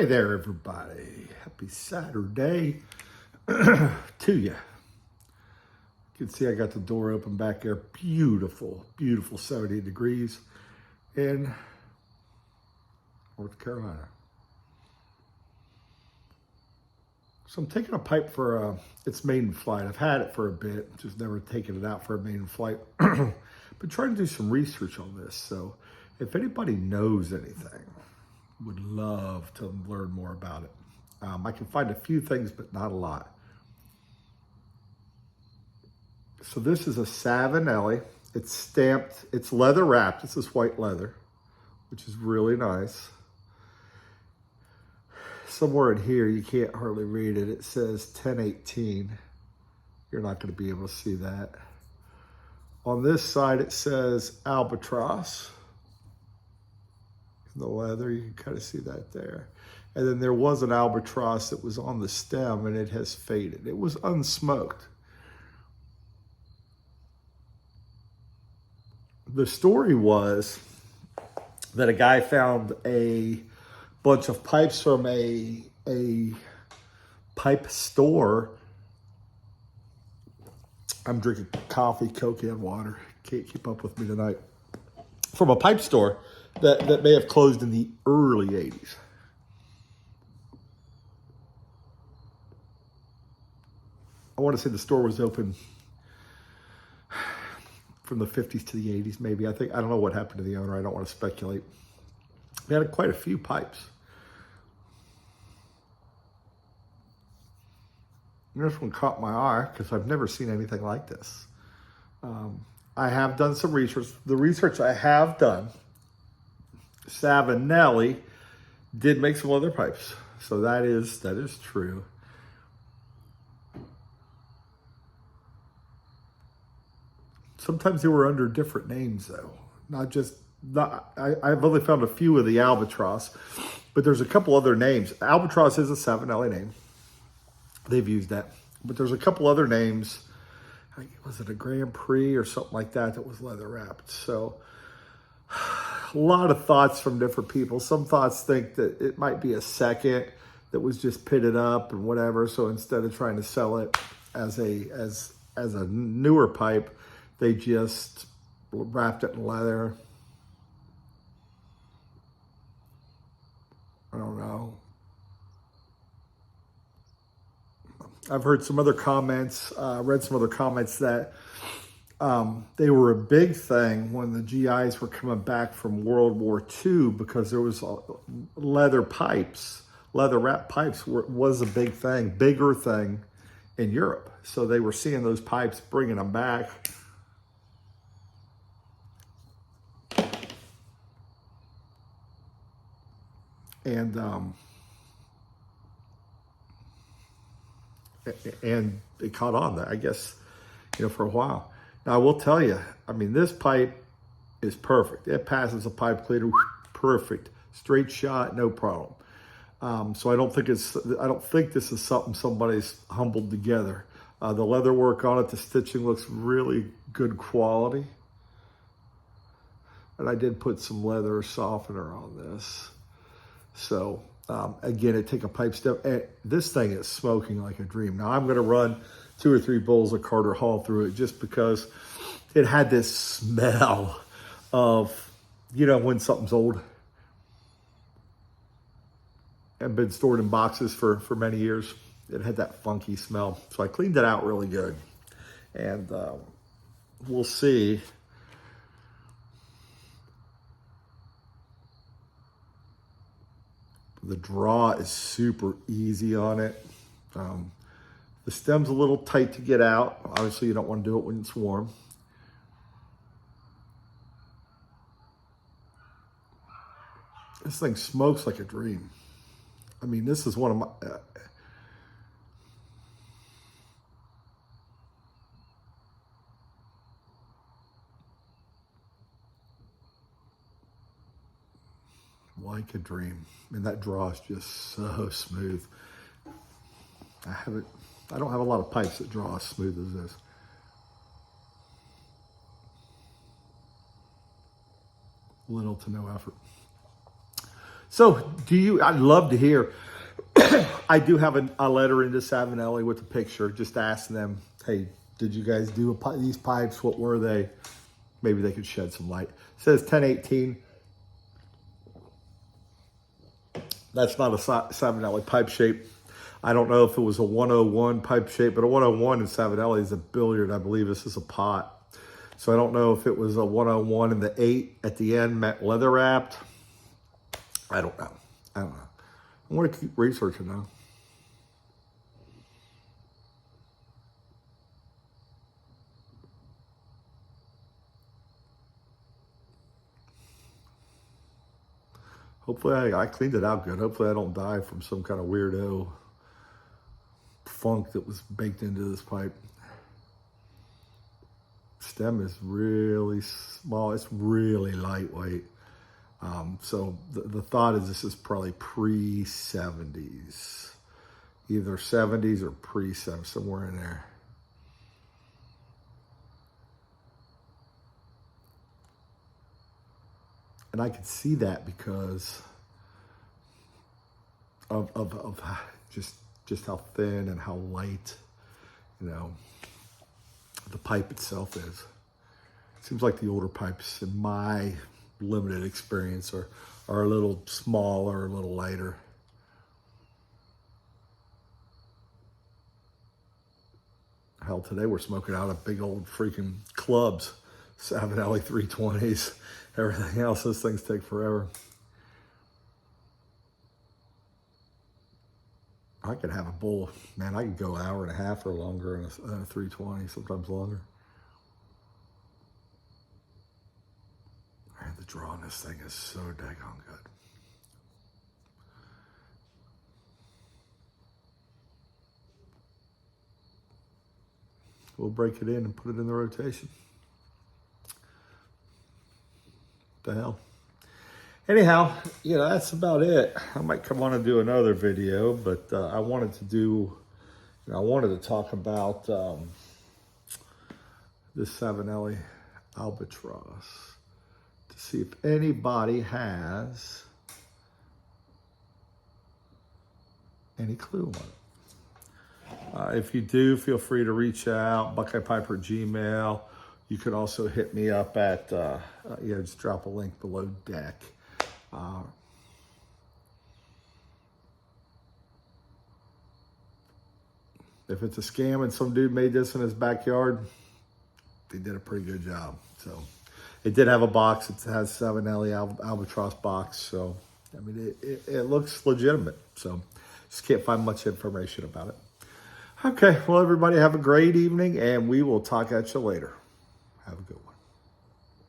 Hey there, everybody. Happy Saturday to you. You can see I got the door open back there. Beautiful, beautiful 78 degrees in North Carolina. So I'm taking a pipe for its maiden flight. I've had it for a bit, just never taken it out for a maiden flight. Been trying to do some research on this. So if anybody knows anything, would love to learn more about it. I can find a few things, but not a lot. So this is a Savinelli. It's stamped, it's leather wrapped. This is white leather, which is really nice. Somewhere in here, you can't hardly read it. It says 1018. You're not going to be able to see that. On this side, it says Albatross. The leather, you can kind of see that there. And then there was an albatross that was on the stem and it has faded. It was unsmoked. The story was that a guy found a bunch of pipes from a pipe store. I'm drinking coffee, Coke, and water. Can't keep up with me tonight. From a pipe store that may have closed in the early 80s. I want to say the store was open from the 50s to the 80s, maybe. I don't know what happened to the owner. I don't want to speculate. They had quite a few pipes. And this one caught my eye because I've never seen anything like this. I have done some research. The research I have done, Savinelli did make some leather pipes. So that is true. Sometimes they were under different names though. I've only found a few of the Albatross, but there's a couple other names. Albatross is a Savinelli name. They've used that. But there's a couple other names. Was it a Grand Prix or something like that that was leather wrapped? So a lot of thoughts from different people. Some thoughts think that it might be a second that was just pitted up and whatever. So instead of trying to sell it as a newer pipe, they just wrapped it in leather. I don't know. I've heard some other comments, read some other comments that they were a big thing when the GIs were coming back from World War II because there was leather pipes, leather wrapped pipes was a big thing, bigger thing in Europe. So they were seeing those pipes, bringing them back. And it caught on that, I guess, for a while. Now, I will tell you, I mean, this pipe is perfect. It passes a pipe cleaner, perfect. Straight shot, no problem. So I don't think this is something somebody's humbled together. The leather work on it, the stitching looks really good quality. And I did put some leather softener on this. So again, it take a pipe step. And this thing is smoking like a dream. Now I'm going to run 2 or 3 bowls of Carter Hall through it just because it had this smell of, when something's old and been stored in boxes for many years. It had that funky smell. So I cleaned it out really good. And we'll see. The draw is super easy on it. The stem's a little tight to get out. Obviously, you don't want to do it when it's warm. This thing smokes like a dream. I mean, this is one of my... like a dream. And that draw is just so smooth. I don't have a lot of pipes that draw as smooth as this. Little to no effort. So I'd love to hear. I do have a letter into Savinelli with a picture, just asking them, hey, did you guys do these pipes? What were they? Maybe they could shed some light. It says 1018. That's not a Savinelli pipe shape. I don't know if it was a 101 pipe shape, but a 101 in Savinelli is a billiard. I believe this is a pot. So I don't know if it was a 101 and the 8 at the end meant leather wrapped. I don't know. I'm going to keep researching now. Hopefully I cleaned it out good. Hopefully I don't die from some kind of weirdo funk that was baked into this pipe. Stem is really small. It's really lightweight. So the thought is this is probably pre-70s. Either 70s or pre-70s, somewhere in there. And I could see that because of just how thin and how light, the pipe itself is. It seems like the older pipes, in my limited experience, are a little smaller, a little lighter. Hell, today we're smoking out of big old freaking clubs, Savinelli 320s, everything else. Those things take forever. I could have a bowl, man, I could go an hour and a half or longer in a 320, sometimes longer. Man, the draw on this thing is so daggone good. We'll break it in and put it in the rotation. What the hell? Anyhow, that's about it. I might come on and do another video, but I wanted to talk about this Savinelli Albatross to see if anybody has any clue on it. If you do, feel free to reach out, BuckeyePiper@gmail. You could also hit me up at, just drop a link below deck. If it's a scam and some dude made this in his backyard, they did a pretty good job. So it did have a box. It has Savinelli Albatross box. So, I mean, it looks legitimate. So just can't find much information about it. Okay, well, everybody have a great evening, and we will talk at you later. Have a good one.